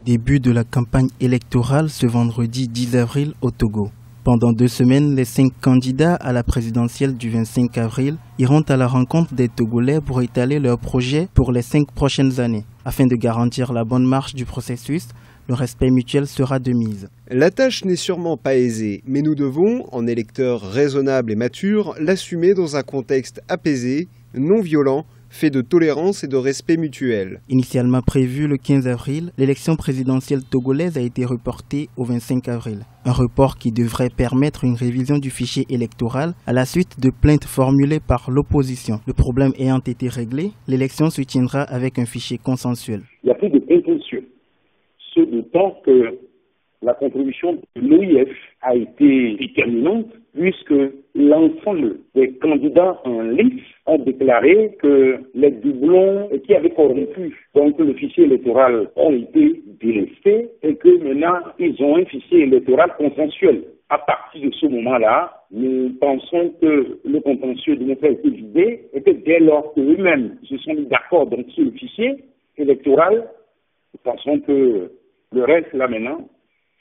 Début de la campagne électorale ce vendredi 10 avril au Togo. Pendant 2 semaines, les 5 candidats à la présidentielle du 25 avril iront à la rencontre des Togolais pour étaler leurs projets pour les 5 prochaines années. Afin de garantir la bonne marche du processus, le respect mutuel sera de mise. La tâche n'est sûrement pas aisée, mais nous devons, en électeurs raisonnables et matures, l'assumer dans un contexte apaisé, non violent, fait de tolérance et de respect mutuel. Initialement prévue le 15 avril, l'élection présidentielle togolaise a été reportée au 25 avril. Un report qui devrait permettre une révision du fichier électoral à la suite de plaintes formulées par l'opposition. Le problème ayant été réglé, l'élection se tiendra avec un fichier consensuel. Il n'y a plus de contentieux. Ce d'autant que la contribution de l'OIF a été déterminante puisque l'ensemble des candidats en liste ont déclaré que les doublons qui avaient corrompu donc le fichier électoral ont été délestés et que maintenant ils ont un fichier électoral consensuel. À partir de ce moment-là, nous pensons que le contentieux devait être vidé et que dès lors qu'eux-mêmes se sont mis d'accord donc sur le fichier électoral, nous pensons que le reste là maintenant,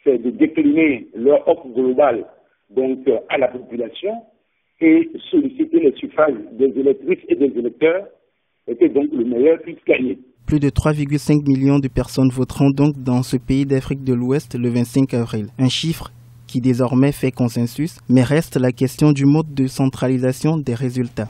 c'est de décliner leur offre globale donc à la population et solliciter les suffrages des électrices et des électeurs et que donc le meilleur puisse gagner. Plus de 3,5 millions de personnes voteront donc dans ce pays d'Afrique de l'Ouest le 25 avril. Un chiffre qui désormais fait consensus, mais reste la question du mode de centralisation des résultats.